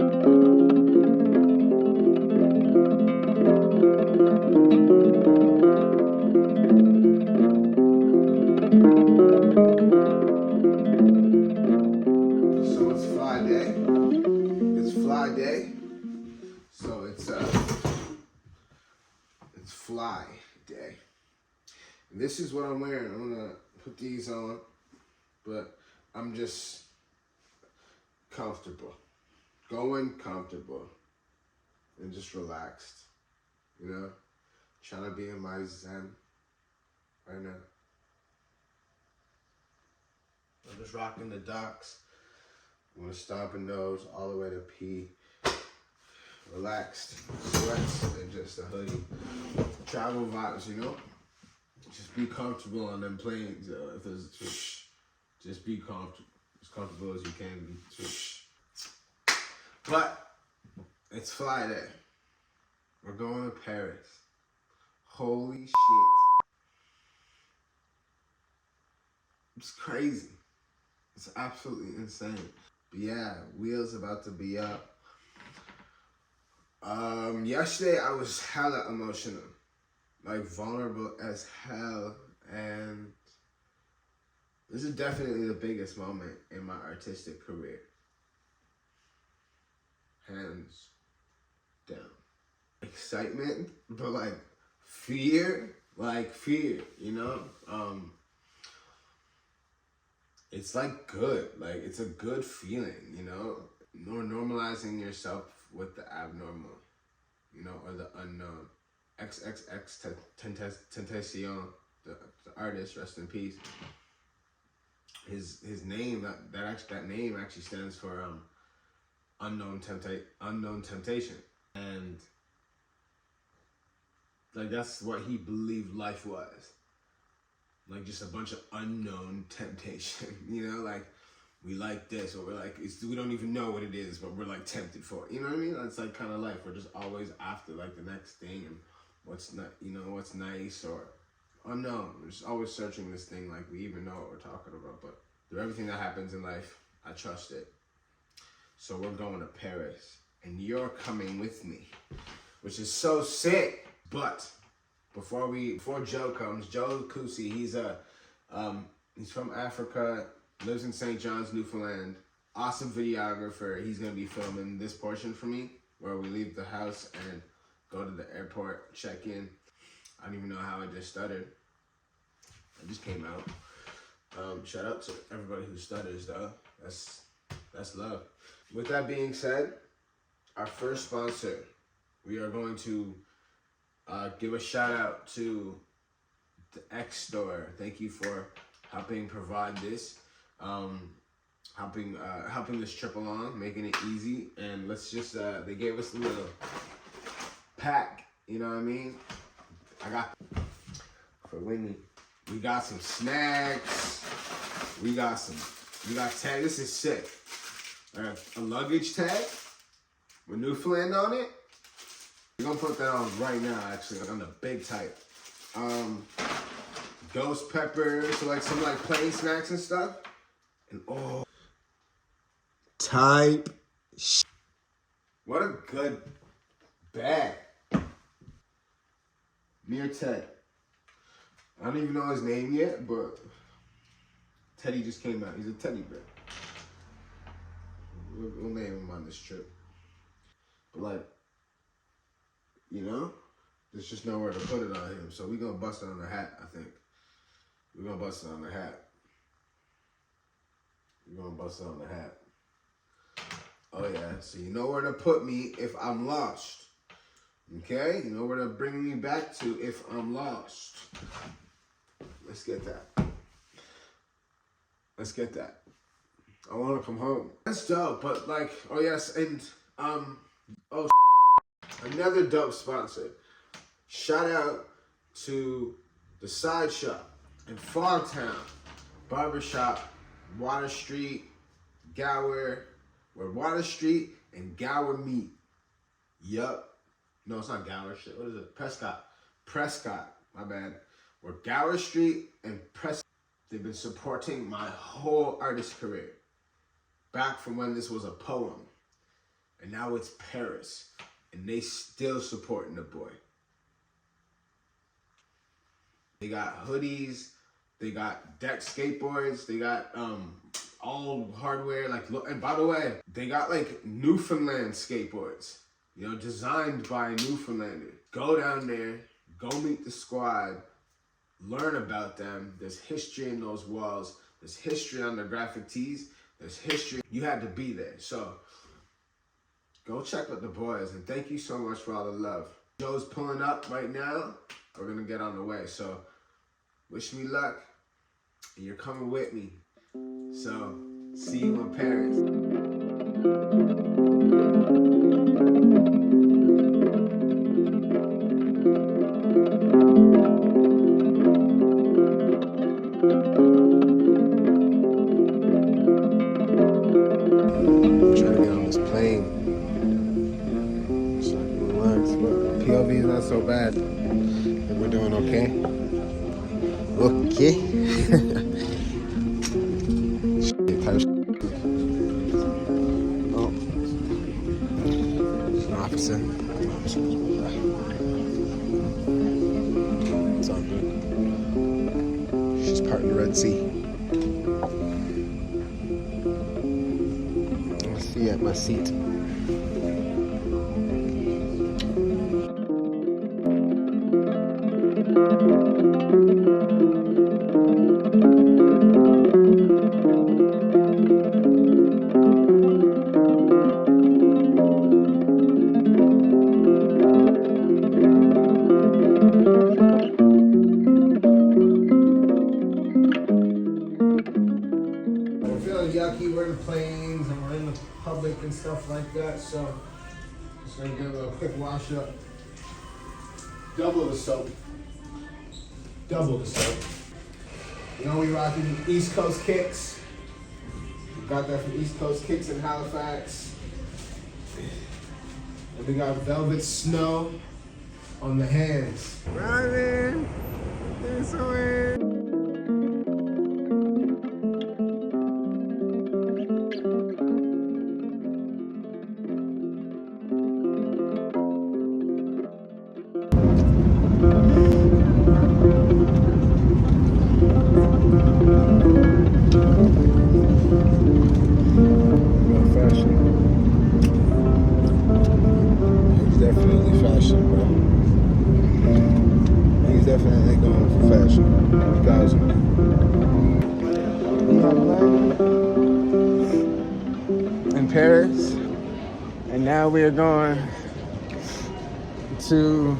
So it's fly day. It's fly day. So it's fly day. And this is what I'm wearing. I'm gonna put these on, but I'm just comfortable. Going comfortable and just relaxed. You know? Trying to be in my zen right now. I'm just rocking the docks. I'm gonna stomp a nose all the way to pee. Relaxed, sweats, and just a hoodie. Travel vibes, you know? Just be comfortable on them planes. If it's just be comfortable, as comfortable as you can be. But it's fly day. We're going to Paris. Holy shit. It's crazy. It's absolutely insane. But yeah, wheels about to be up. Yesterday I was hella emotional. Like vulnerable as hell. And this is definitely the biggest moment in my artistic career. Hands down. Excitement, but like fear, you know? It's like good, like it's a good feeling, you know? Normalizing yourself with the abnormal, you know, or the unknown. XXX Tentacion, the artist, rest in peace. His name, that name actually stands for unknown temptation. And like that's what he believed life was. Like just a bunch of unknown temptation, you know, like we like this, or we're like, we don't even know what it is, but we're like tempted for it. You know what I mean? That's like kind of life. We're just always after like the next thing and what's not, you know, what's nice or unknown. We're just always searching this thing like we even know what we're talking about. But through everything that happens in life, I trust it. So we're going to Paris and you're coming with me, which is so sick. But before Joe comes, Joe Kusi, he's from Africa, lives in St. John's, Newfoundland. Awesome videographer. He's gonna be filming this portion for me, where we leave the house and go to the airport, check in. I don't even know how I just stuttered. I just came out. Shout out to everybody who stutters though. That's love. With that being said, our first sponsor, we are going to give a shout out to the X Store. Thank you for helping provide this, helping this trip along, making it easy. And let's just, they gave us a little pack, you know what I mean? I got, for Winnie, we got some snacks, we got tag, this is sick. A luggage tag with Newfoundland on it. We're gonna put that on right now, actually, on the big type. Ghost peppers, so like some like plain snacks and stuff. And oh, type. What a good bag. Near Ted. I don't even know his name yet, but Teddy just came out. He's a teddy bear. We'll name him on this trip. But like, you know, there's just nowhere to put it on him. So we're gonna bust it on the hat, I think. We're gonna bust it on the hat. We're gonna bust it on the hat. Oh yeah, so you know where to put me if I'm lost. Okay? You know where to bring me back to if I'm lost. Let's get that. Let's get that. I wanna come home. That's dope, but like, oh yes, and another dope sponsor. Shout out to the Side Shop in Fogtown. Barbershop, Water Street, Gower, where Water Street and Gower meet. Yup. No, it's not Gower. Shit. What is it? Prescott. My bad. Where Gower Street and Prescott. They've been supporting my whole artist career. Back from when this was a poem. And now it's Paris. And they still supporting the boy. They got hoodies, they got deck skateboards, they got all hardware, like, look, and by the way, they got like Newfoundland skateboards, you know, designed by a Newfoundlander. Go down there, go meet the squad, learn about them. There's history in those walls. There's history on the graphic tees. There's history. You had to be there. So go check out the boys, and thank you so much for all the love. Joe's pulling up right now. We're gonna get on the way. So wish me luck, and you're coming with me. So see you in Paris. POV is not so bad. We're doing okay. Okay. Oh. It's an officer. It's all good. She's part of the Red Sea. Let's see at my seat. Yucky, we're in the plains and we're in the public and stuff like that, so just gonna give it a quick wash up. Double the soap. Double the soap. You know, we rocking East Coast kicks. We got that from East Coast Kicks in Halifax. And we got velvet snow on the hands. Driving this way. Definitely going for fashion. 1,000. In Paris, and now we are going to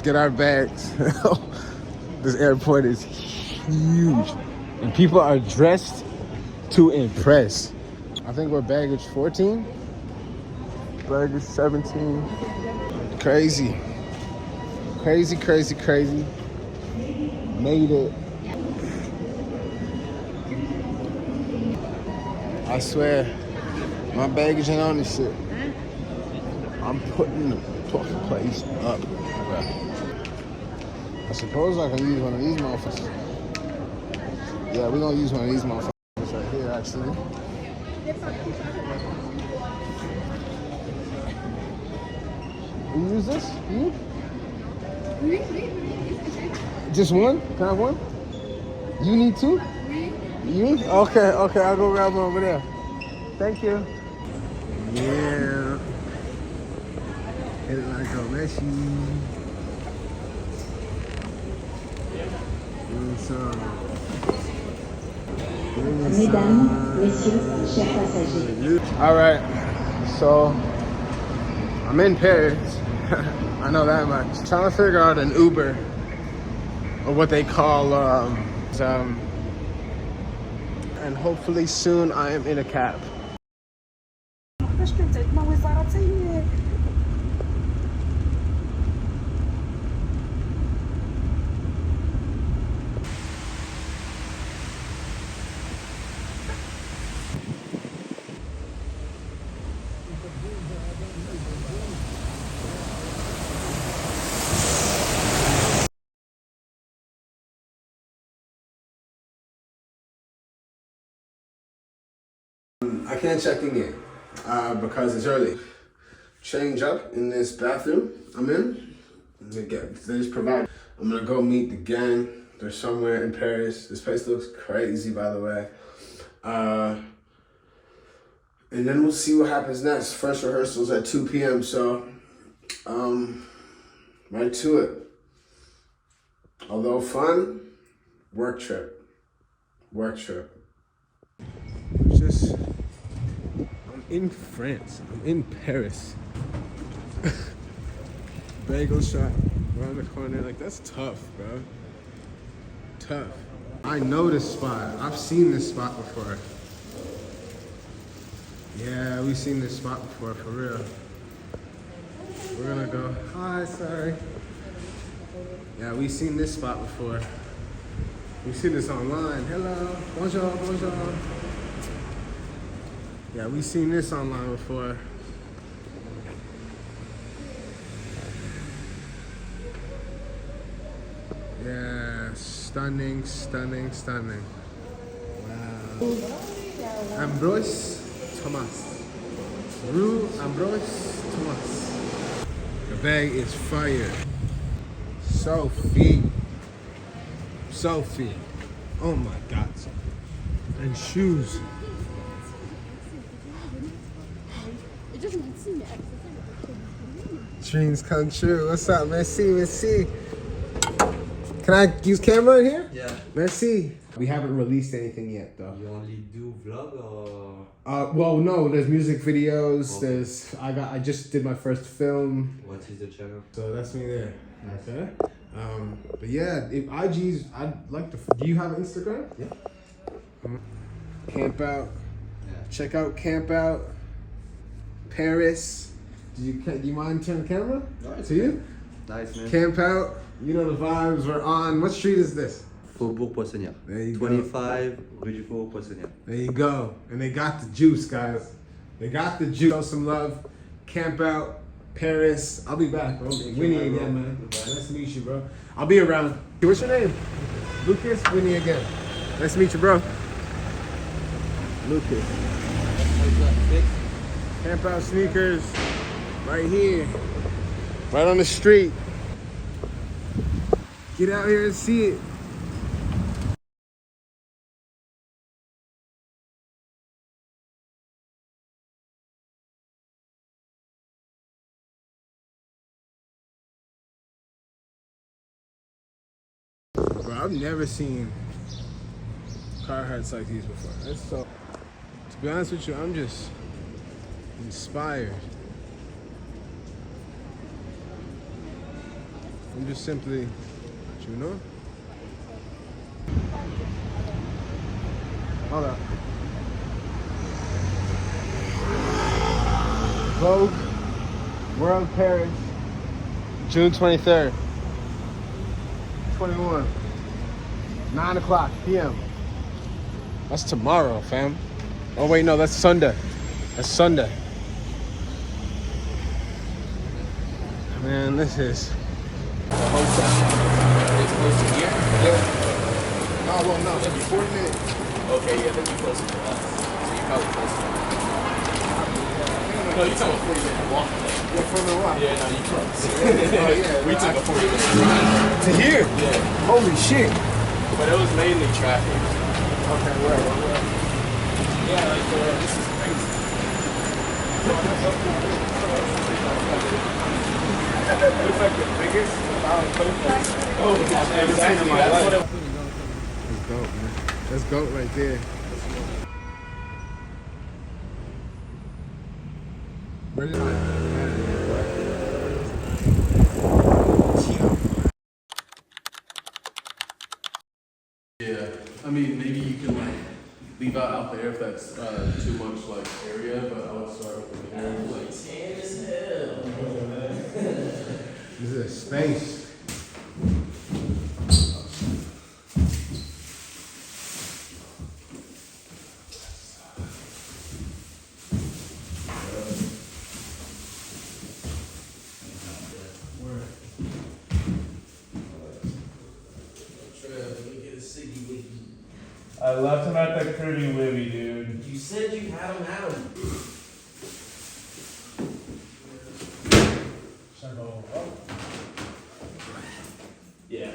get our bags. This airport is huge, and people are dressed to impress. I think we're baggage 14, baggage 17. Crazy. Crazy, crazy, crazy. Made it. I swear, my baggage ain't on this shit. I'm putting the fucking place up, bro. I suppose I can use one of these motherfuckers. Yeah, we're gonna use one of these motherfuckers right here, actually. You use this? You? Just one? Can I have one? You need two? You? Okay, I'll go grab one over there. Thank you. Yeah. Hit it like a machine. Mesdames, messieurs, chers passagers. All right, so I'm in Paris. I know that much. Trying to figure out an Uber, or what they call, and hopefully soon I am in a cab. I can't check in yet because it's early. change up in this bathroom I'm in. They just provide. I'm gonna go meet the gang. They're somewhere in Paris. This place looks crazy, by the way. And then we'll see what happens next. First rehearsal's at 2 p.m. So, right to it. Although fun, work trip. Work trip. I'm in France. I'm in Paris. Bagel shop around the corner. Like, that's tough, bro. Tough. I know this spot. I've seen this spot before. Yeah, we've seen this spot before, for real. We're gonna go. Hi, sorry. Yeah, we've seen this spot before. We've seen this online. Hello. Bonjour, bonjour. Yeah, we've seen this online before. Yeah, stunning, stunning, stunning. Wow. Ambroise Thomas. Rue Ambroise Thomas. The bag is fire. Sophie. Sophie. Oh my God. And shoes. Dreams come true. What's up? Merci, merci. Can I use camera in here? Yeah. Merci. We haven't released anything yet, though. You only do vlog or? Well, no. There's music videos. Okay. I just did my first film. What is the channel? So that's me there. Nice. Okay. But yeah, if IG's, I'd like to. Do you have Instagram? Yeah. Camp Out. Yeah. Check out Camp Out. Paris. Do you mind turning the camera to you? Nice, man. Camp Out. You know the vibes. We're on. What street is this? Faubourg Poissonnière. There you 25 Rue du Faubourg Poissonnière. There you go. And they got the juice, guys. They got the juice. Show some love. Camp Out. Paris. I'll be back, bro. Winnie again, man. Nice to meet you, bro. I'll be around. What's your name? Lucas. Winnie again. Nice to meet you, bro. Lucas. Camp Out sneakers. Right here. Right on the street. Get out here and see it. Bro, I've never seen Carhartts like these before. That's so. To be honest with you, I'm just inspired. I'm just simply, you know? Hold up. Vogue, World Paris, June 23rd, 21, 9 o'clock p.m. That's tomorrow, fam. Oh wait, no, that's Sunday. That's Sunday. Man, this is... It's close to here? Yeah. Oh, well, no, it'll be 40 minutes. Okay, yeah, that'd be closer to us. So you're probably close to us. No, you're talking about 40 minute walk. Yeah, from the walk. Yeah, no, you close. Oh, yeah. We took a 40-minute drive. To here? Yeah. Holy shit. But it was mainly traffic. Okay, right. Yeah, like, this is crazy. Looks like the biggest place. Oh, exactly. That's what it was. That's goat, man. That's goat right there. Yeah, I mean, maybe you can like leave out there if that's too much like area, but I would start with the hair. Like, Tan as hell. This is a space. I left him at the Fruity Wibby, dude. You said you had him. go up. Yeah.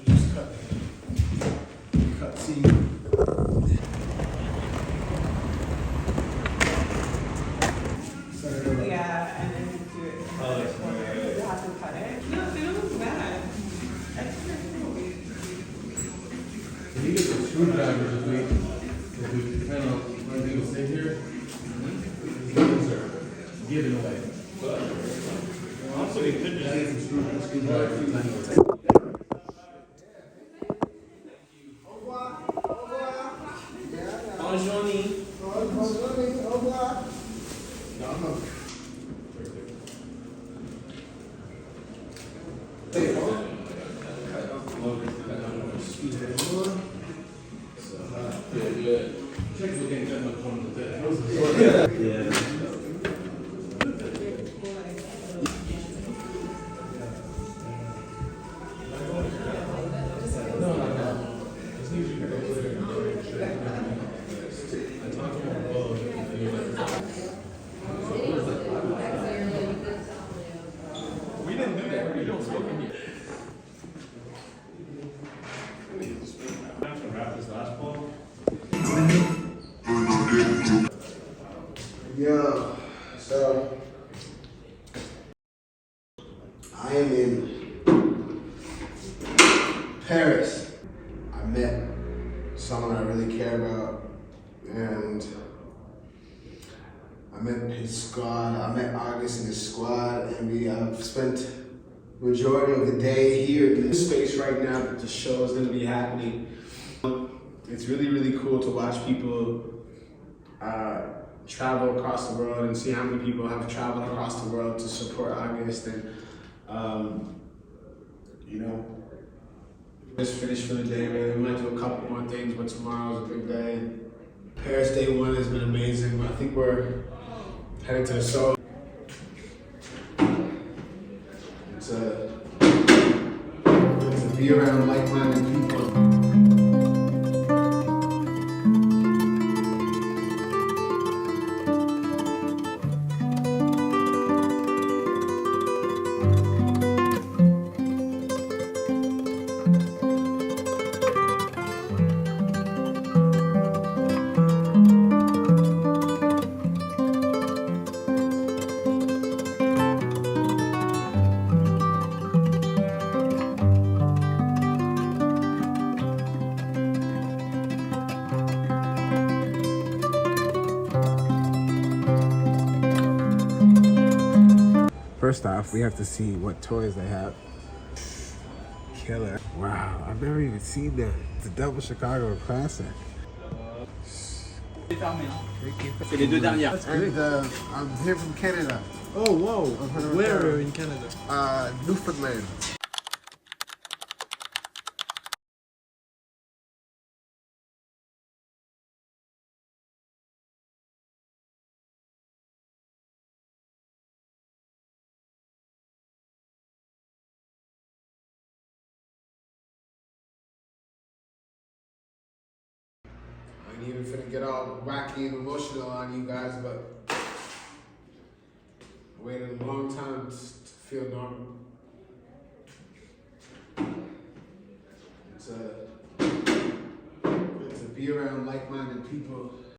Just cut seam. Yeah, and then do it in the corner. You have to cut it. No, they don't look bad. That's pretty cool. Can you get the screwdrivers if we kind of run things in here? These are given away. Also, we could just get some screwdrivers. Yeah, so I am in Paris. I met someone I really care about, and I met his squad. I met August and his squad, and we have spent majority of the day here in this space right now that the show is going to be happening. It's really, really cool to watch people travel across the world and see how many people have traveled across the world to support August. And you know, just finished for the day, really. We might do a couple more things, but tomorrow's a big day. Paris day one has been amazing, but I think we're heading to the show. It's to be around like-minded people. First off, we have to see what toys they have. Killer. Wow, I've never even seen that. It's a double Chicago classic. C'est les deux dernières. And I'm here from Canada. Oh, whoa. Where in Canada? Newfoundland. I ain't even finna get all wacky and emotional on you guys, but I waited a long time to feel normal. It's to be around like-minded people.